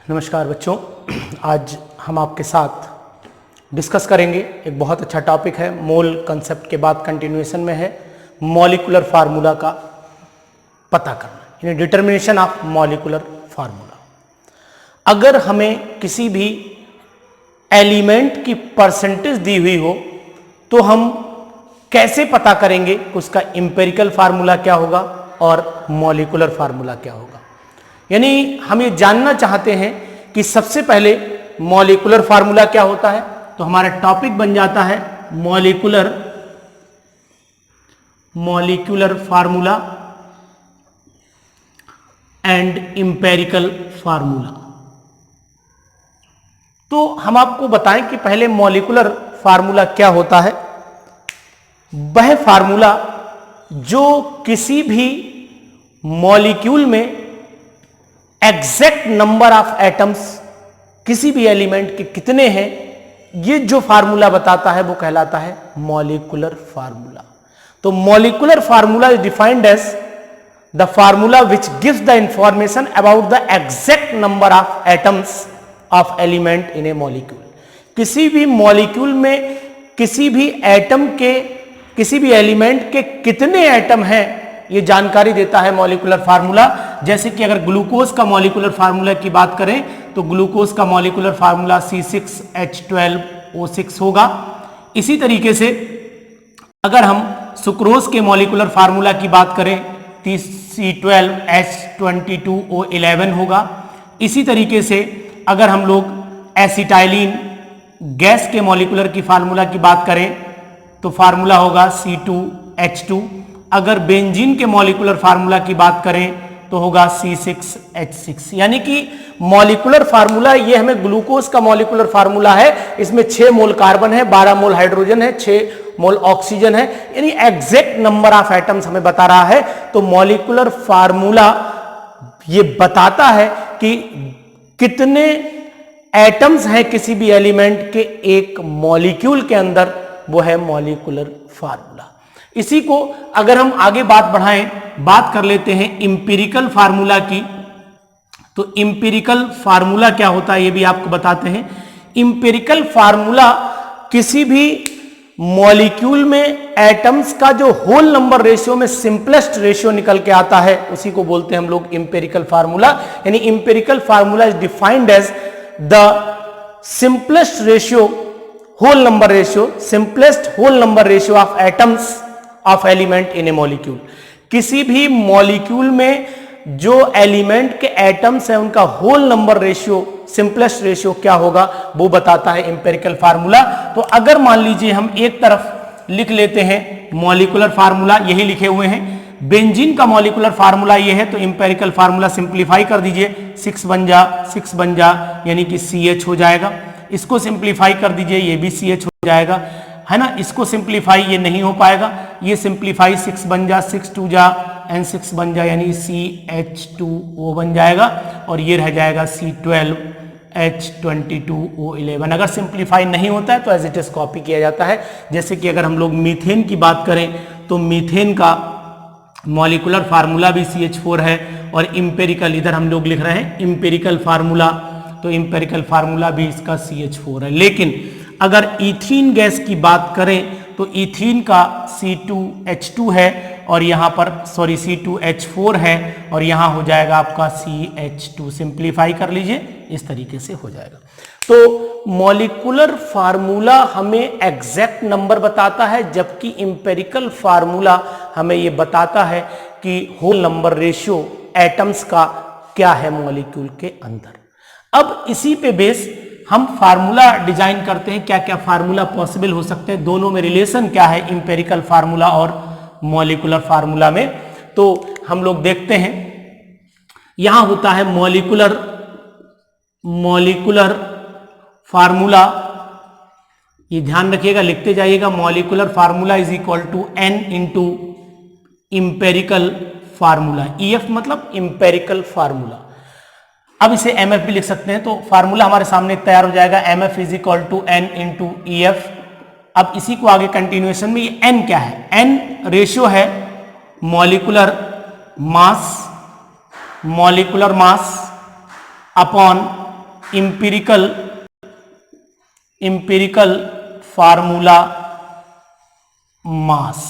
नमस्कार बच्चों, आज हम आपके साथ डिस्कस करेंगे एक बहुत अच्छा टॉपिक है। मोल कंसेप्ट के बाद कंटिन्यूएशन में है मॉलिक्यूलर फार्मूला का पता करना, यानी डिटर्मिनेशन ऑफ मॉलिक्यूलर फार्मूला। अगर हमें किसी भी एलिमेंट की परसेंटेज दी हुई हो तो हम कैसे पता करेंगे कि उसका एम्पिरिकल फार्मूला क्या होगा और मॉलिक्यूलर फार्मूला क्या होगा। यानी हम ये जानना चाहते हैं कि सबसे पहले मॉलिक्यूलर फार्मूला क्या होता है, तो हमारा टॉपिक बन जाता है molecular formula and empirical formula. तो हम आपको बताएं कि पहले मॉलिक्यूलर फार्मूला क्या होता है। वह फार्मूला जो किसी भी मॉलिक्यूल में एग्जैक्ट नंबर ऑफ एटम्स, किसी भी एलिमेंट के कितने हैं, ये जो फार्मूला बताता है वो कहलाता है मॉलिक्यूलर फार्मूला। तो molecular formula is defined as the formula which gives the information about the exact number of atoms of element in a molecule. किसी भी मॉलिक्यूल में किसी भी एटम के, किसी भी एलिमेंट के कितने एटम हैं, ये जानकारी देता है मॉलिक्यूलर फार्मूला। जैसे कि अगर ग्लूकोज का मॉलिक्यूलर फार्मूला की बात करें तो ग्लूकोज का मॉलिक्यूलर फार्मूला C6H12O6 होगा। इसी तरीके से अगर हम सुक्रोज के मॉलिक्यूलर फार्मूला की बात करें तो C12H22O11 होगा। इसी तरीके से अगर हम लोग एसिटाइलिन गैस के मॉलिक्यूलर की फार्मूला की बात करें तो फार्मूला होगा C2H2। अगर बेंजीन के मॉलिक्यूलर फार्मूला की बात करें तो होगा C6H6। यानी कि मॉलिक्यूलर फार्मूला ये हमें ग्लूकोज का मॉलिक्यूलर फार्मूला है, इसमें 6 मोल कार्बन है, 12 मोल हाइड्रोजन है, 6 मोल ऑक्सीजन है, यानी एग्जैक्ट नंबर ऑफ एटम्स हमें बता रहा है। तो मॉलिक्यूलर फार्मूला ये बताता है कि कितने एटम्स हैं किसी भी एलिमेंट के एक मॉलिक्यूल के अंदर, वो है मॉलिक्यूलर फार्मूला। इसी को अगर हम आगे बात बढ़ाएं, बात कर लेते हैं एम्पिरिकल फार्मूला की। तो एम्पिरिकल फार्मूला क्या होता है ये भी आपको बताते हैं। एम्पिरिकल फार्मूला किसी भी मॉलिक्यूल में एटम्स का जो होल नंबर रेशियो में सिंपलेस्ट रेशियो निकल के आता है, उसी को बोलते हैं हम लोग एम्पिरिकल फार्मूला। यानी empirical formula is defined as the simplest ratio, whole number ratio, simplest whole number ratio of atoms of element in a molecule. किसी भी मॉलिक्यूल में जो एलिमेंट के एटम्स हैं उनका whole number ratio, simplest ratio क्या होगा, वो बताता है एम्पिरिकल फार्मूला। तो अगर मान लीजिए हम एक तरफ लिख लेते हैं मॉलिक्यूलर फार्मूला, यही लिखे हुए हैं, बेंजीन का मॉलिक्यूलर फार्मूला ये है, तो एम्पिरिकल फार्मूला सिंप्लीफाई कर दीजिए, 6 बन जा यानी कि CH हो जाएगा। इसको सिंप्लीफाई कर दीजिए, ये भी CH हो जाएगा, है ना। इसको सिंप्लीफाई ये नहीं हो पाएगा, ये सिंप्लीफाई 6 बन जा, 6 2 जा एंड 6 बन जा, यानी CH2O बन जाएगा, और ये रह जाएगा C12H22O11। अगर सिंप्लीफाई नहीं होता है तो एज इट इज कॉपी किया जाता है। जैसे कि अगर हम लोग मीथेन की बात करें तो मीथेन का मॉलिक्यूलर फार्मूला भी CH4 है, और एम्पिरिकल इधर हम लोग लिख रहे हैं एम्पिरिकल फार्मूला, तो एम्पिरिकल फार्मूला भी इसका CH4 है। लेकिन अगर ईथीन गैस की बात करें तो ईथीन का C2H2 है, और यहाँ पर C2H4 है, और यहाँ हो जाएगा आपका CH2। सिंप्लीफाई कर लीजिए, इस तरीके से हो जाएगा। तो मॉलिक्यूलर फार्मूला हमें एग्जैक्ट नंबर बताता है, जबकि एम्पिरिकल फार्मूला हमें ये बताता है कि होल नंबर रेशियो एटम्स का क्या है मॉलिक्यूल के अंदर। अब इसी पे बेस हम फार्मूला डिजाइन करते हैं, क्या क्या फार्मूला पॉसिबल हो सकते हैं, दोनों में रिलेशन क्या है एम्पिरिकल फार्मूला और मॉलिक्यूलर फार्मूला में। तो हम लोग देखते हैं, यहां होता है मॉलिक्यूलर फार्मूला, ये ध्यान रखिएगा, लिखते जाइएगा, molecular formula is equal to N into empirical formula. EF मतलब एम्पिरिकल फार्मूला। अब इसे MF भी लिख सकते हैं, तो फार्मूला हमारे सामने तैयार हो जाएगा, MF is equal to N into EF। अब इसी को आगे कंटिन्यूएशन में, ये N क्या है, N रेशियो है molecular mass upon empirical formula मास,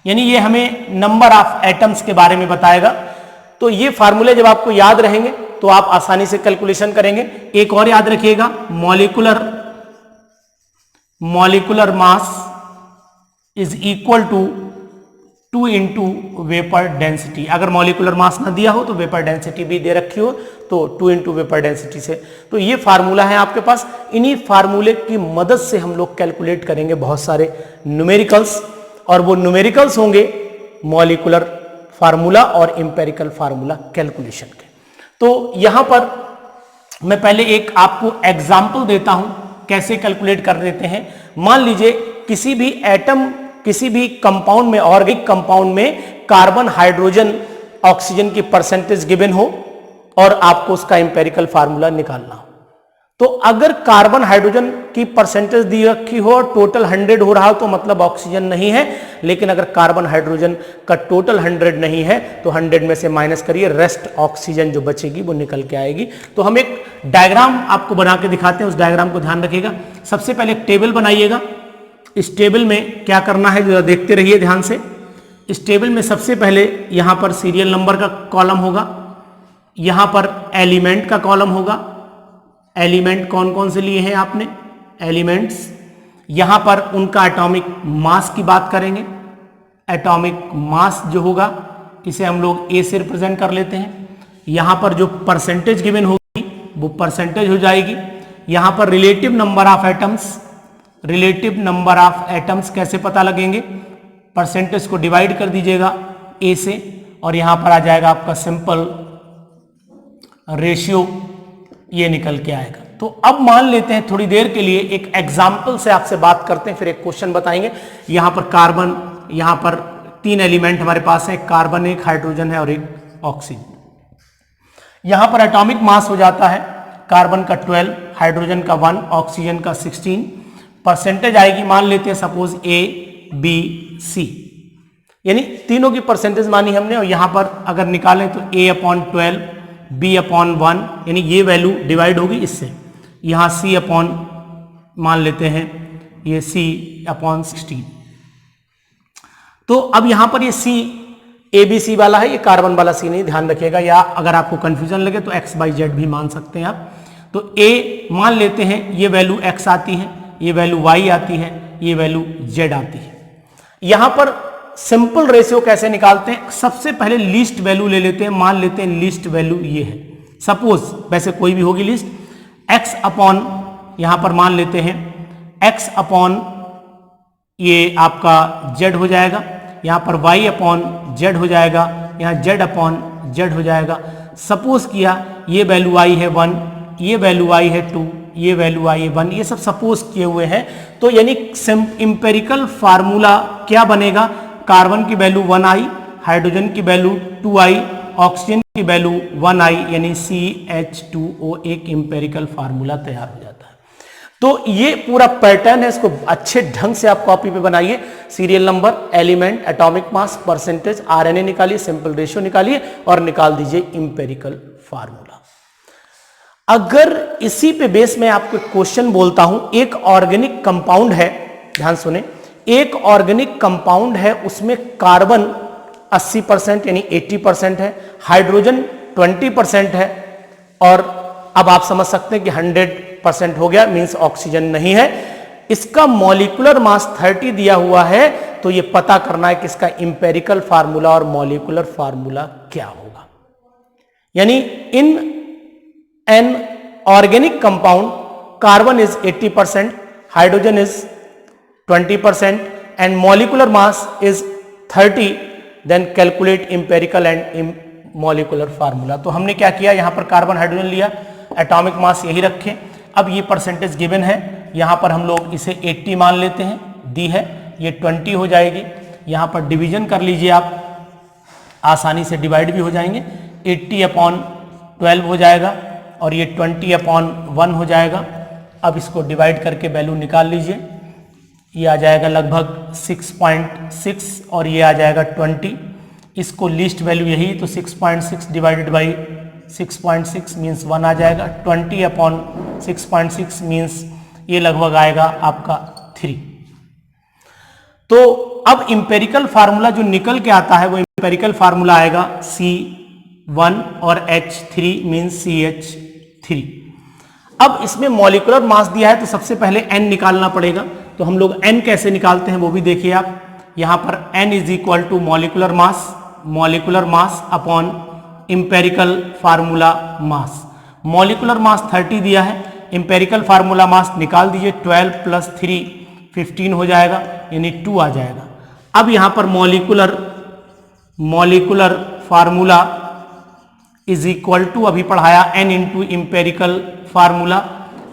यानी ये हमें नंबर ऑफ एटम्स के बारे में बताएगा। तो ये फार्मूले जब आपको याद रहेंगे तो आप आसानी से कैलकुलेशन करेंगे। एक और याद रखिएगा, molecular mass is equal to 2 into vapour density. अगर मॉलिक्यूलर मास ना दिया हो तो वेपर डेंसिटी भी दे रखी हो तो 2 इंटू वेपर डेंसिटी से। तो ये फार्मूला है आपके पास। इन्हीं फार्मूले की मदद से हम लोग कैलकुलेट करेंगे बहुत सारे न्यूमेरिकल्स, और वो न्यूमेरिकल्स होंगे मॉलिक्यूलर फार्मूला और इंपेरिकल फार्मूला कैलकुलेशन के। तो यहां पर मैं पहले एक आपको एग्जाम्पल देता हूं कैसे कैलकुलेट कर देते हैं। मान लीजिए किसी भी एटम, किसी भी कंपाउंड में, ऑर्गेनिक कंपाउंड में कार्बन, हाइड्रोजन, ऑक्सीजन की परसेंटेज गिवन हो और आपको उसका इंपेरिकल फार्मूला निकालना हो। तो अगर कार्बन, हाइड्रोजन की परसेंटेज दी रखी हो और टोटल 100 हो रहा हो तो मतलब ऑक्सीजन नहीं है। लेकिन अगर कार्बन, हाइड्रोजन का टोटल 100 नहीं है तो 100 में से माइनस करिए, रेस्ट ऑक्सीजन जो बचेगी वो निकल के आएगी। तो हम एक डायग्राम आपको बना के दिखाते हैं, उस डायग्राम को ध्यान रखिएगा। सबसे पहले एक टेबल बनाइएगा। इस टेबल में क्या करना है जरा देखते रहिए ध्यान से। इस टेबल में सबसे पहले यहां पर सीरियल नंबर का कॉलम होगा, यहां पर एलिमेंट का कॉलम होगा। एलिमेंट कौन कौन से लिए हैं आपने, एलिमेंट्स। यहां पर उनका एटॉमिक मास की बात करेंगे। एटॉमिक मास जो होगा इसे हम लोग ए से रिप्रेजेंट कर लेते हैं। यहां पर जो परसेंटेज गिवन होगी वो परसेंटेज हो जाएगी। यहां पर relative number of atoms, relative number of atoms कैसे पता लगेंगे, परसेंटेज को डिवाइड कर दीजिएगा ए से और यहां पर आ जाएगा आपका सिंपल रेशियो, ये निकल के आएगा। तो अब मान लेते हैं थोड़ी देर के लिए एक एग्जाम्पल से आपसे बात करते हैं, फिर एक क्वेश्चन बताएंगे। यहां पर कार्बन, यहां पर 3 एलिमेंट हमारे पास है, एक कार्बन, एक हाइड्रोजन है और एक ऑक्सीजन। यहां पर एटॉमिक मास हो जाता है कार्बन का 12, हाइड्रोजन का 1, ऑक्सीजन का 16। परसेंटेज आएगी, मान लेते हैं सपोज ए, बी, सी, यानी तीनों की परसेंटेज मानी हमने। और यहां पर अगर निकालें तो A/12, B/1, यानी ये वैल्यू डिवाइड होगी इससे। यहां C/ मान लेते हैं ये C/16। तो अब यहां पर ये C ABC वाला है, ये कार्बन वाला C नहीं, ध्यान रखिएगा। या अगर आपको कंफ्यूजन लगे तो XYZ भी मान सकते हैं आप। तो A मान लेते हैं, ये वैल्यू X आती है, ये वैल्यू Y आती है, ये वैल्यू Z आती है। यहां पर सिंपल रेशियो कैसे निकालते हैं, सबसे पहले लीस्ट वैल्यू ले लेते हैं। मान लेते हैं लीस्ट वैल्यू ये है, सपोज, वैसे कोई भी होगी लिस्ट, X/, यहां पर मान लेते हैं X/ ये आपका Z हो जाएगा, यहां पर Y/Z हो जाएगा, यहां Z/Z हो जाएगा। सपोज किया ये वैल्यू आई है 1, ये वैल्यू आई है 2, ये वैल्यू आई है 1, ये सब सपोज किए हुए हैं। तो यानी इंपेरिकल फार्मूला क्या बनेगा, कार्बन की वैल्यू 1 आई, हाइड्रोजन की वैल्यू 2 आई, ऑक्सीजन की वैल्यू 1 आई, यानी CH2O, एक इंपेरिकल फार्मूला तैयार हो जाता है। तो ये पूरा पैटर्न है, इसको अच्छे ढंग से आप कॉपी पे बनाइए। Serial number, element, atomic mass, percentage, RNA निकालिए, सिंपल रेशियो निकालिए और निकाल दीजिए इंपेरिकल फार्मूला। अगर इसी पे बेस में आपको क्वेश्चन बोलता हूं, एक ऑर्गेनिक कंपाउंड है, ध्यान सुने, एक ऑर्गेनिक कंपाउंड है, उसमें कार्बन 80% यानी 80% है, हाइड्रोजन 20% है, और अब आप समझ सकते हैं कि 100% हो गया, मींस ऑक्सीजन नहीं है। इसका मॉलिक्यूलर मास 30 दिया हुआ है, तो ये पता करना है कि इसका इंपेरिकल फार्मूला और मॉलिक्यूलर फार्मूला क्या होगा। यानी in an organic compound carbon is 80%, hydrogen is 20% and molecular mass is 30, then calculate empirical and molecular formula। तो हमने क्या किया, यहां पर कार्बन, हाइड्रोजन लिया, एटॉमिक मास यही रखें। अब ये परसेंटेज गिवन है, यहां पर हम लोग इसे 80 मान लेते हैं, दी है, ये 20 हो जाएगी। यहां पर डिवीजन कर लीजिए आप, आसानी से डिवाइड भी हो जाएंगे। 80/12 हो जाएगा और ये 20/1 हो जाएगा। अब इसको डिवाइड करके वैल्यू निकाल लीजिए, ये आ जाएगा लगभग 6.6 और ये आ जाएगा 20। इसको लीस्ट वैल्यू यही, तो 6.6 डिवाइडेड बाई 6.6 मीन्स 1 आ जाएगा। 20/6.6 मीन्स ये लगभग आएगा आपका 3। तो अब इंपेरिकल फार्मूला जो निकल के आता है वो इंपेरिकल फार्मूला आएगा C1 और H3 मीन्स CH3। अब इसमें मॉलिक्यूलर मास दिया है तो सबसे पहले n निकालना पड़ेगा। तो हम लोग n कैसे निकालते हैं वो भी देखिए आप। यहां पर n is equal to molecular mass upon empirical formula mass. Molecular mass 30 दिया है, इंपेरिकल फार्मूला मास निकाल दीजिए। 12 + 3 15 हो जाएगा, यानी 2 आ जाएगा। अब यहां पर molecular formula is equal to अभी पढ़ाया n into empirical formula.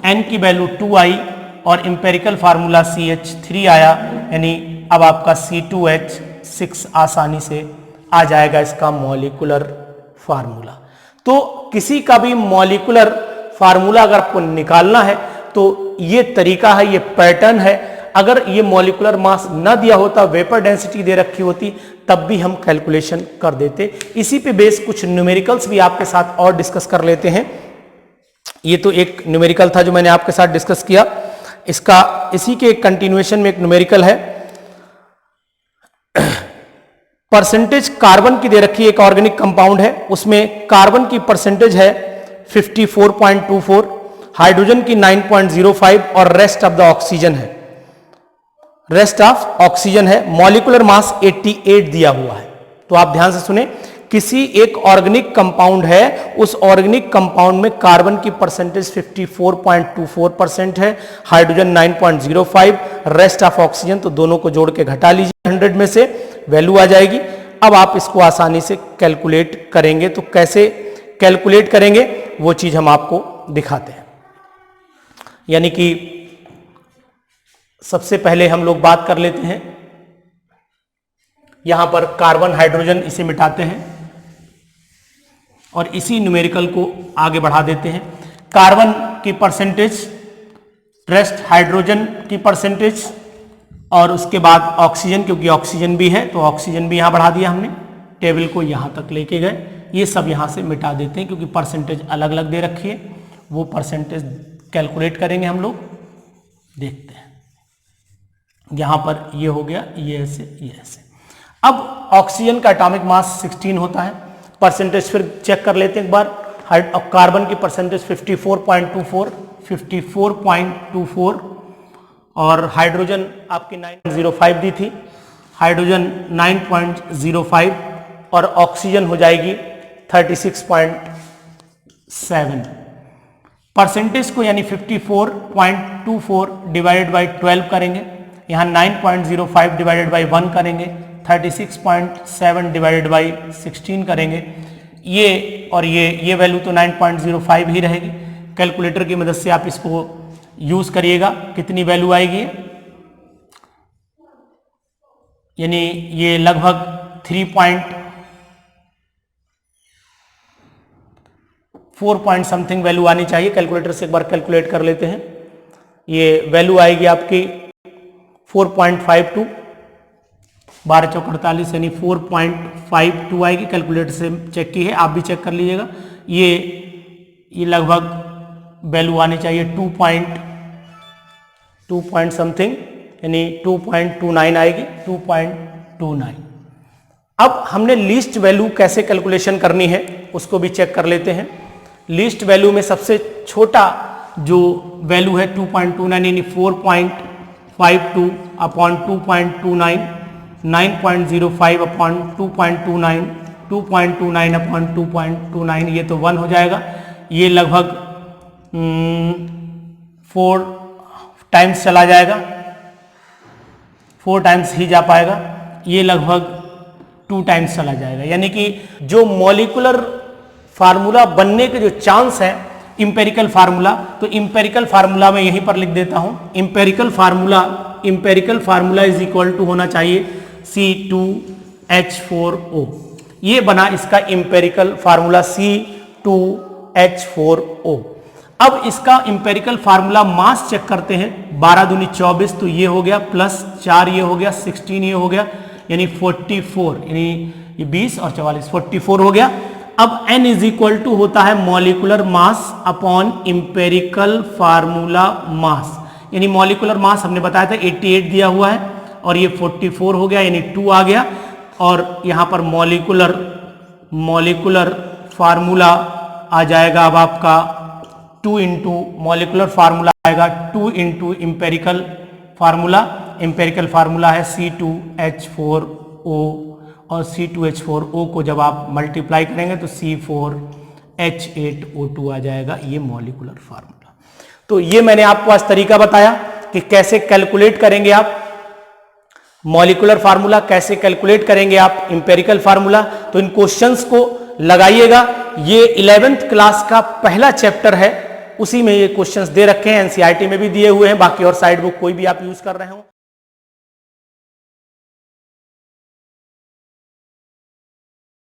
n की वैल्यू 2 आई और इंपेरिकल फार्मूला CH3 आया, यानी अब आपका C2H6 आसानी से आ जाएगा इसका मॉलिक्यूलर फार्मूला। तो किसी का भी मॉलिक्यूलर फार्मूला अगर आपको निकालना है तो ये तरीका है, ये पैटर्न है। अगर ये मॉलिक्यूलर मास न दिया होता, वेपर डेंसिटी दे रखी होती, तब भी हम कैलकुलेशन कर देते। इसी पे बेस कुछ न्यूमेरिकल्स भी आपके साथ और डिस्कस कर लेते हैं। ये तो एक न्यूमेरिकल था जो मैंने आपके साथ डिस्कस किया। इसका इसी के कंटिन्यूएशन में एक न्यूमेरिकल है। परसेंटेज कार्बन की दे रखी है, एक ऑर्गेनिक कंपाउंड है, उसमें कार्बन की परसेंटेज है 54.24, हाइड्रोजन की 9.05 और रेस्ट ऑफ ऑक्सीजन है। मॉलिक्यूलर मास 88 दिया हुआ है। तो आप ध्यान से सुने, किसी एक ऑर्गेनिक कंपाउंड है, उस ऑर्गेनिक कंपाउंड में कार्बन की परसेंटेज 54.24% है, हाइड्रोजन 9.05, रेस्ट ऑफ ऑक्सीजन, तो दोनों को जोड़ के घटा लीजिए 100 में से, वैल्यू आ जाएगी। अब आप इसको आसानी से कैलकुलेट करेंगे। तो कैसे कैलकुलेट करेंगे वो चीज हम आपको दिखाते हैं। यानी कि सबसे पहले हम लोग बात कर लेते हैं, यहां पर कार्बन हाइड्रोजन इसे मिटाते हैं और इसी न्यूमेरिकल को आगे बढ़ा देते हैं। कार्बन की परसेंटेज, रेस्ट हाइड्रोजन की परसेंटेज और उसके बाद ऑक्सीजन, क्योंकि ऑक्सीजन भी है तो ऑक्सीजन भी यहां बढ़ा दिया हमने, टेबल को यहां तक लेके गए। ये सब यहां से मिटा देते हैं क्योंकि परसेंटेज अलग अलग दे रखी है। वो परसेंटेज कैलकुलेट करेंगे हम लोग, देखते हैं। यहां पर ये हो गया, ये ऐसे, ये ऐसे। अब ऑक्सीजन का एटॉमिक मास 16 होता है। परसेंटेज फिर चेक कर लेते हैं एक बार। कार्बन की परसेंटेज 54.24 और हाइड्रोजन आपकी 9.05 दी थी, हाइड्रोजन 9.05 और ऑक्सीजन हो जाएगी 36.7। परसेंटेज को यानी 54.24 डिवाइडेड बाई 12 करेंगे, यहाँ 9.05 डिवाइडेड बाई 1 करेंगे, 36.7 डिवाइडेड बाई 16 करेंगे। ये और ये वैल्यू तो 9.05 ही रहेगी। कैलकुलेटर की मदद से आप इसको यूज करिएगा, कितनी वैल्यू आएगी, यानी ये लगभग 3.4 पॉइंट समथिंग वैल्यू आनी चाहिए। कैलकुलेटर से एक बार कैलकुलेट कर लेते हैं। ये वैल्यू आएगी आपकी 4.52, 12 चौक 48 यानी 4.52 आएगी। कैलकुलेटर से चेक की है, आप भी चेक कर लीजिएगा। ये लगभग वैल्यू आनी चाहिए 2 पॉइंट समथिंग, यानी 2.29 आएगी, 2.29। अब हमने लीस्ट वैल्यू कैसे कैलकुलेशन करनी है उसको भी चेक कर लेते हैं। लीस्ट वैल्यू में सबसे छोटा जो वैल्यू है 2.29 यानी 4.52 अपॉन 2.29, 9.05 अपॉन 2.29, 2.29 अपॉन 2.29, ये तो 1 हो जाएगा। ये लगभग 4 टाइम्स चला जाएगा, 4 टाइम्स ही जा पाएगा। ये लगभग 2 टाइम्स चला जाएगा। यानी कि जो मॉलिक्यूलर फार्मूला बनने के जो चांस है इंपेरिकल फार्मूला, तो इंपेरिकल फार्मूला मैं यहीं पर लिख देता हूं। Empirical formula is equal to होना चाहिए C2H4O। ये बना इसका इंपेरिकल फार्मूला C2H4O। अब इसका इंपेरिकल फार्मूला मास चेक करते हैं। 12 दूनी 24, तो ये हो गया, प्लस 4 ये हो गया, 16 ये हो गया, यानी 44, यानी ये 20 और 44, 44 हो गया। अब n इज इक्वल टू होता है molecular mass upon empirical formula मास, यानी मॉलिकुलर मास हमने बताया था 88 दिया हुआ है और ये 44 हो गया यानी 2 आ गया, और यहां पर मॉलिकुलर फार्मूला आ जाएगा अब आपका 2 इंटू मॉलिकुलर फार्मूला आएगा 2 इंटू इंपेरिकल फार्मूला है C2H4O, और C2H4O को जब आप मल्टीप्लाई करेंगे तो C4H8O2 आ जाएगा, ये मॉलिकुलर फार्मूला। तो ये मैंने आपको आज तरीका बताया कि कैसे कैलकुलेट करेंगे आप मॉलिकुलर फार्मूला, कैसे कैलकुलेट करेंगे आप इंपेरिकल फार्मूला। तो इन क्वेश्चंस को लगाइएगा, ये 11th क्लास का पहला चैप्टर है, उसी में ये क्वेश्चंस दे रखे हैं, एनसीईआरटी में भी दिए हुए हैं, बाकी और साइड बुक कोई भी आप यूज कर रहे हो।